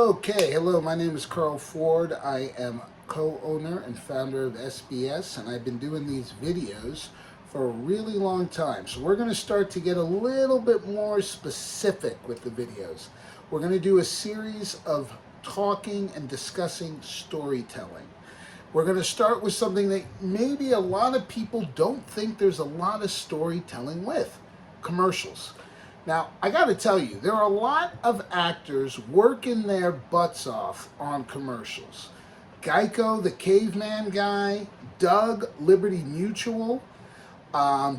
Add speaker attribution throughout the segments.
Speaker 1: Okay, hello, my name is Carl Ford. I am co-owner and founder of SBS, and I've been doing these videos for a really long time. So we're going to start to get a little bit more specific with the videos. We're going to do a series of talking and discussing storytelling. We're going to start with something that maybe a lot of people don't think there's a lot of storytelling with: commercials. Now, I got to tell you, there are a lot of actors working their butts off on commercials. Geico, the caveman guy, Doug, Liberty Mutual,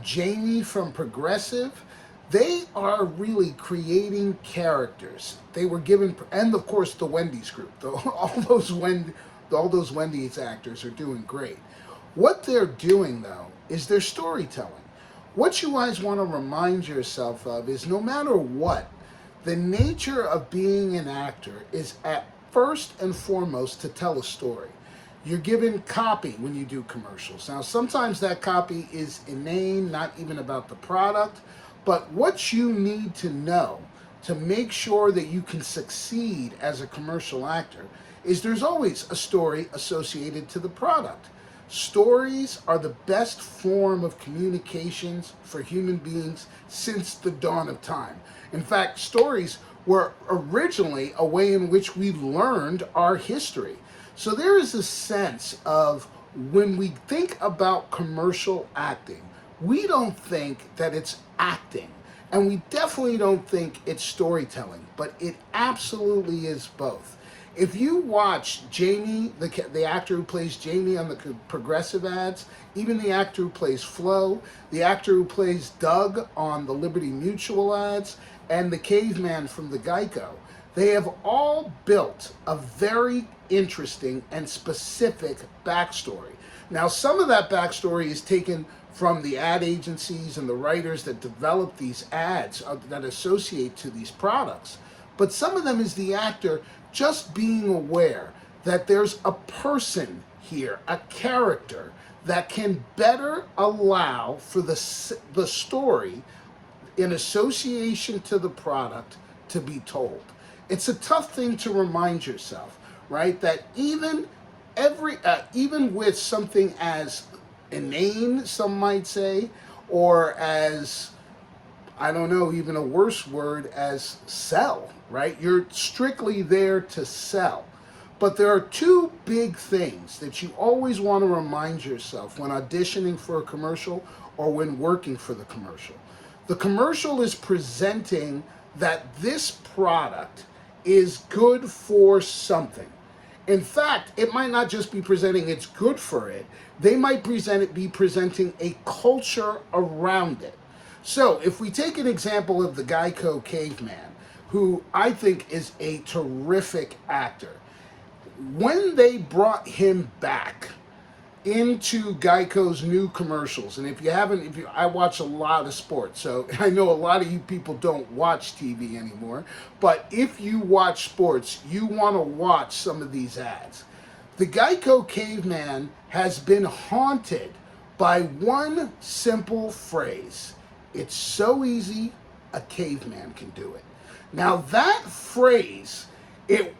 Speaker 1: Jamie from Progressive. They are really creating characters. They were given, and of course the Wendy's group. All those Wendy's actors are doing great. What they're doing though is they're storytelling. What you guys want to remind yourself of is no matter what, the nature of being an actor is at first and foremost to tell a story. You're given copy when you do commercials. Now, sometimes that copy is inane, not even about the product, but what you need to know to make sure that you can succeed as a commercial actor is there's always a story associated to the product. Stories are the best form of communications for human beings since the dawn of time. In fact, stories were originally a way in which we learned our history. So there is a sense of when we think about commercial acting, we don't think that it's acting. And we definitely don't think it's storytelling, but it absolutely is both. If you watch Jamie, the actor who plays Jamie on the Progressive ads, even the actor who plays Flo, the actor who plays Doug on the Liberty Mutual ads, and the caveman from the Geico, they have all built a very interesting and specific backstory. Now, some of that backstory is taken from the ad agencies and the writers that develop these ads that associate to these products. But some of them is the actor just being aware that there's a person here, a character, that can better allow for the story in association to the product to be told. It's a tough thing to remind yourself, right? That even with something as inane, some might say, or as, I don't know, even a worse word as sell, right? You're strictly there to sell. But there are two big things that you always want to remind yourself when auditioning for a commercial or when working for the commercial. The commercial is presenting that this product is good for something. In fact, it might not just be presenting it's good for it. They might be presenting a culture around it. So if we take an example of the Geico caveman, who I think is a terrific actor, when they brought him back into Geico's new commercials, and I watch a lot of sports, so I know a lot of you people don't watch TV anymore, but if you watch sports, you want to watch some of these ads. The Geico caveman has been haunted by one simple phrase: it's so easy, a caveman can do it. Now that phrase, it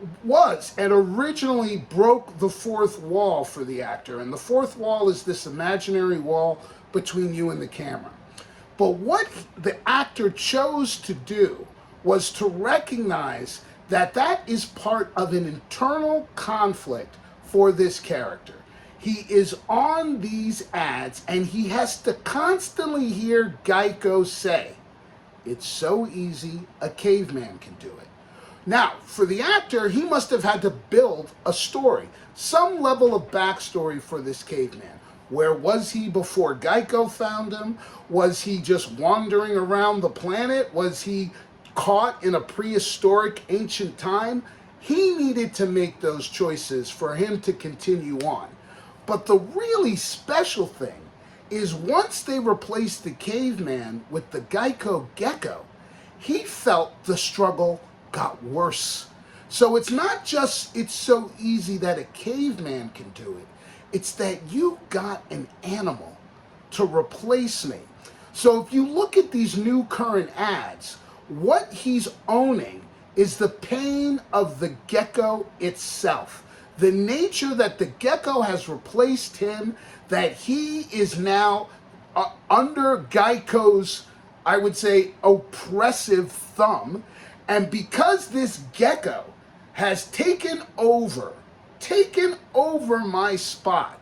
Speaker 1: originally broke the fourth wall for the actor. And the fourth wall is this imaginary wall between you and the camera. But what the actor chose to do was to recognize that that is part of an internal conflict for this character. He is on these ads and he has to constantly hear Geico say, it's so easy, a caveman can do it. Now, for the actor, he must have had to build a story, some level of backstory for this caveman. Where was he before Geico found him? Was he just wandering around the planet? Was he caught in a prehistoric ancient time? He needed to make those choices for him to continue on. But the really special thing is once they replaced the caveman with the Geico gecko, he felt the struggle got worse. So it's not just it's so easy that a caveman can do it. It's that you got an animal to replace me. So if you look at these new current ads, what he's owning is the pain of the gecko itself. The nature that the gecko has replaced him, that he is now under Geico's, I would say, oppressive thumb. And because this gecko has taken over my spot,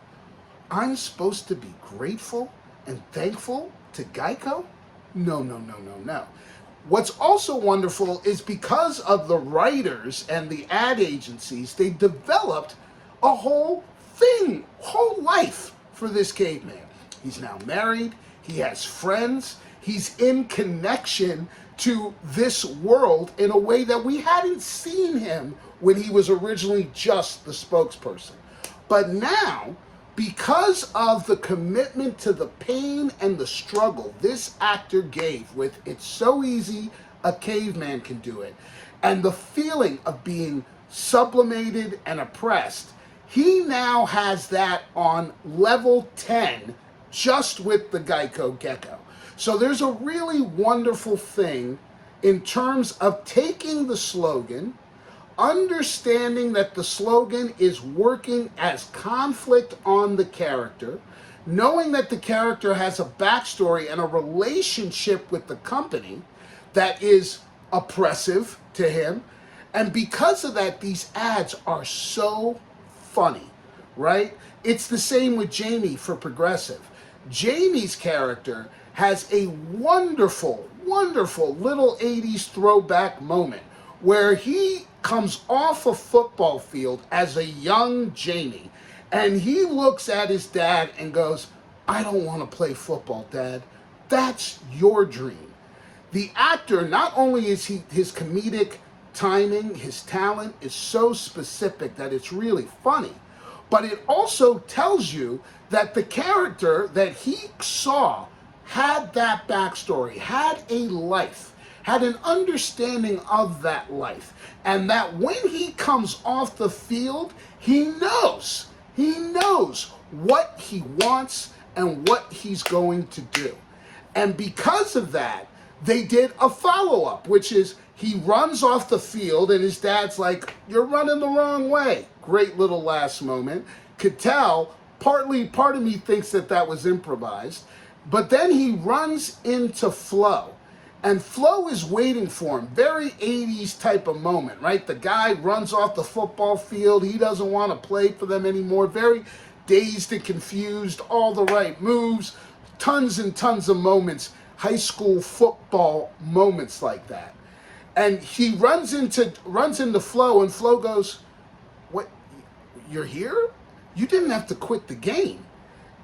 Speaker 1: I'm supposed to be grateful and thankful to Geico? No, no, no, no, no. What's also wonderful is because of the writers and the ad agencies, they developed a whole thing, whole life for this caveman. He's now married, he has friends, he's in connection to this world in a way that we hadn't seen him when he was originally just the spokesperson. But now, because of the commitment to the pain and the struggle this actor gave with "It's so easy, a caveman can do it," and the feeling of being sublimated and oppressed, he now has that on level 10 just with the Geico Gecko. So there's a really wonderful thing in terms of taking the slogan, understanding that the slogan is working as conflict on the character, knowing that the character has a backstory and a relationship with the company that is oppressive to him. And because of that, these ads are so funny, right? It's the same with Jamie for Progressive. Jamie's character has a wonderful, wonderful little 80s throwback moment where he comes off a football field as a young Jamie, and he looks at his dad and goes, "I don't want to play football, Dad. That's your dream." The actor, not only is his comedic timing, his talent is so specific that it's really funny, but it also tells you that the character that he saw had that backstory, had a life, had an understanding of that life, and that when he comes off the field, he knows what he wants and what he's going to do. And because of that, they did a follow-up, which is he runs off the field and his dad's like, "You're running the wrong way." Great little last moment. Could tell, part of me thinks that was improvised, but then he runs into Flo. And Flo is waiting for him. Very 80s type of moment, right? The guy runs off the football field. He doesn't want to play for them anymore. Very dazed and confused. All the right moves. Tons and tons of moments. High school football moments like that. And he runs into Flo, and Flo goes, "What? You're here? You didn't have to quit the game."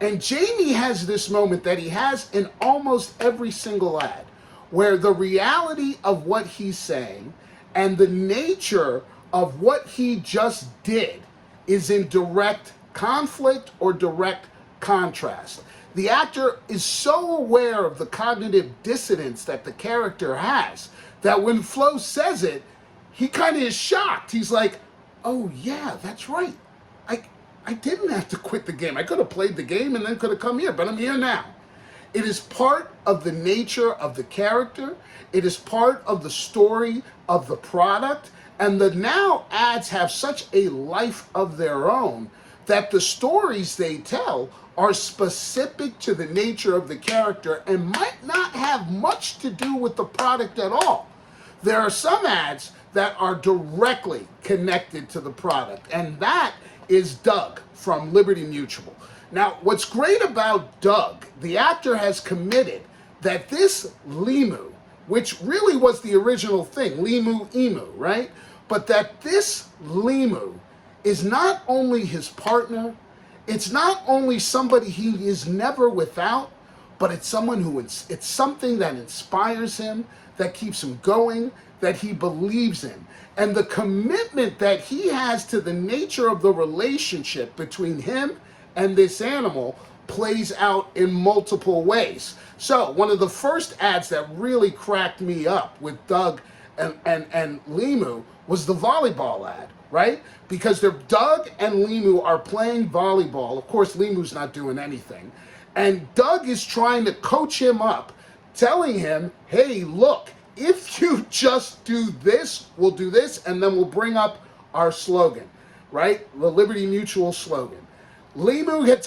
Speaker 1: And Jamie has this moment that he has in almost every single ad, where the reality of what he's saying and the nature of what he just did is in direct conflict or direct contrast. The actor is so aware of the cognitive dissonance that the character has that when Flo says it, he kind of is shocked. He's like, "Oh yeah, that's right. I didn't have to quit the game. I could have played the game and then could have come here, but I'm here now." It is part of the nature of the character. It is part of the story of the product. And the now ads have such a life of their own that the stories they tell are specific to the nature of the character and might not have much to do with the product at all. There are some ads that are directly connected to the product, and that is Doug from Liberty Mutual. Now, what's great about Doug, the actor has committed that this Limu, which really was the original thing, Limu Emu, right? But that this Limu is not only his partner, it's not only somebody he is never without, but it's it's something that inspires him, that keeps him going, that he believes in. And the commitment that he has to the nature of the relationship between him and this animal plays out in multiple ways. So one of the first ads that really cracked me up with Doug and Limu was the volleyball ad, right? Because Doug and Limu are playing volleyball. Of course, Limu's not doing anything. And Doug is trying to coach him up, telling him, "Hey, look, if you just do this, we'll do this, and then we'll bring up our slogan, right? The Liberty Mutual slogan.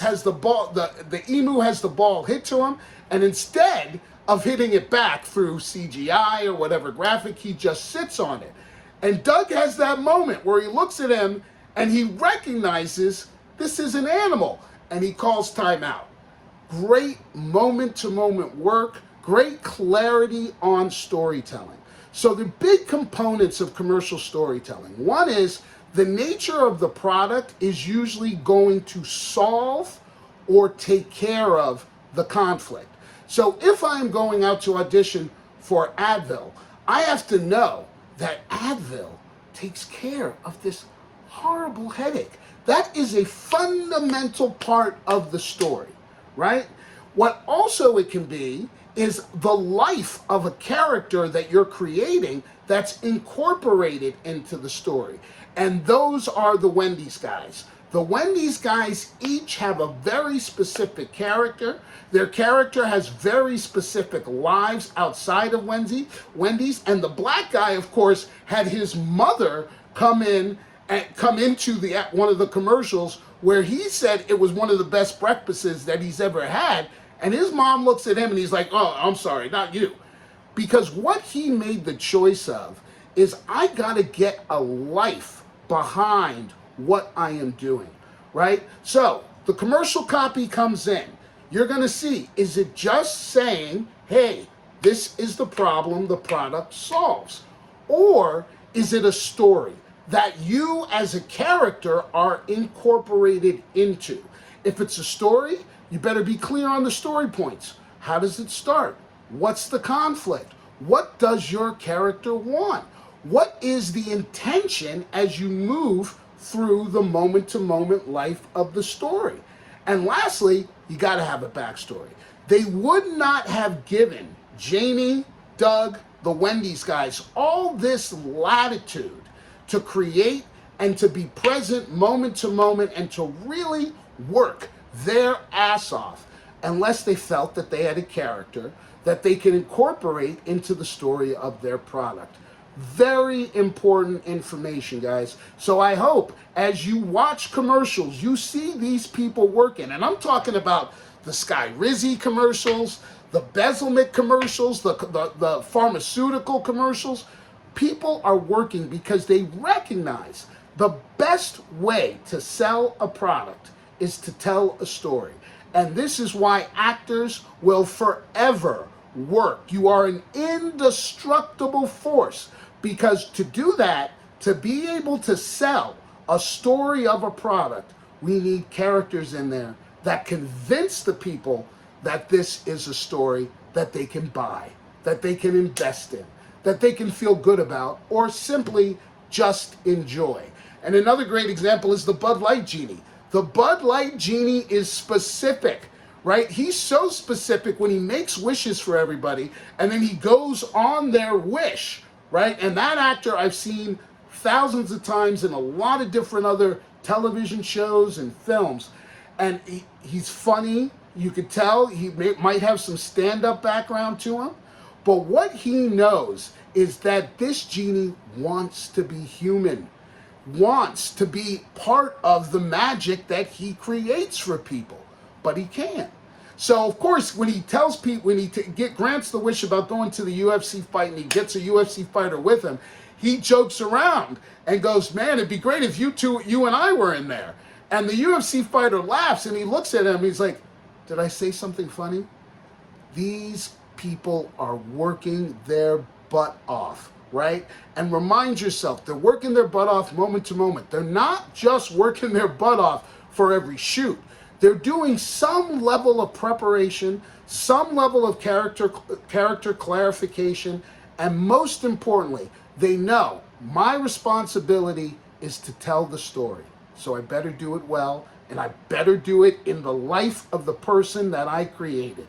Speaker 1: Has the ball, the emu has the ball hit to him, and instead of hitting it back through CGI or whatever graphic, he just sits on it. And Doug has that moment where he looks at him and he recognizes this is an animal, and he calls timeout. Great moment-to-moment work, great clarity on storytelling. So the big components of commercial storytelling. One is the nature of the product is usually going to solve or take care of the conflict. So if I'm going out to audition for Advil, I have to know that Advil takes care of this horrible headache. That is a fundamental part of the story, right? What also it can be is the life of a character that you're creating that's incorporated into the story. And those are the Wendy's guys. The Wendy's guys each have a very specific character. Their character has very specific lives outside of Wendy's. And the black guy, of course, had his mother come into one of the commercials where he said it was one of the best breakfasts that he's ever had. And his mom looks at him and he's like, oh, I'm sorry, not you. Because what he made the choice of is I gotta get a life behind what I am doing, right? So the commercial copy comes in. You're gonna see, is it just saying, hey, this is the problem the product solves? Or is it a story that you as a character are incorporated into? If it's a story, you better be clear on the story points. How does it start? What's the conflict? What does your character want? What is the intention as you move through the moment-to-moment life of the story? And lastly, you got to have a backstory. They would not have given Janie, Doug, the Wendy's guys all this latitude to create and to be present moment to moment and to really work their ass off unless they felt that they had a character that they can incorporate into the story of their product. Very important information, guys. So I hope as you watch commercials, you see these people working. And I'm talking about the Sky Rizzy commercials, the Bezelmit commercials, the pharmaceutical commercials. People are working because they recognize the best way to sell a product is to tell a story. And this is why actors will forever work. You are an indestructible force, because to do that, to be able to sell a story of a product, we need characters in there that convince the people that this is a story that they can buy, that they can invest in, that they can feel good about, or simply just enjoy. And another great example is the Bud Light Genie. The Bud Light Genie is specific, right? He's so specific when he makes wishes for everybody, and then he goes on their wish, right? And that actor I've seen thousands of times in a lot of different other television shows and films. And he's funny. You could tell might have some stand-up background to him. But what he knows is that this genie wants to be human, wants to be part of the magic that he creates for people, but he can't. So of course, when he tells people, when he grants the wish about going to the UFC fight, and he gets a UFC fighter with him, he jokes around and goes, "Man, it'd be great if you and I were in there." And the UFC fighter laughs and he looks at him. He's like, "Did I say something funny?" These people are working their butt off, right? And remind yourself, they're working their butt off moment to moment. They're not just working their butt off for every shoot. They're doing some level of preparation, some level of character clarification, and most importantly, they know my responsibility is to tell the story. So I better do it well, and I better do it in the life of the person that I created.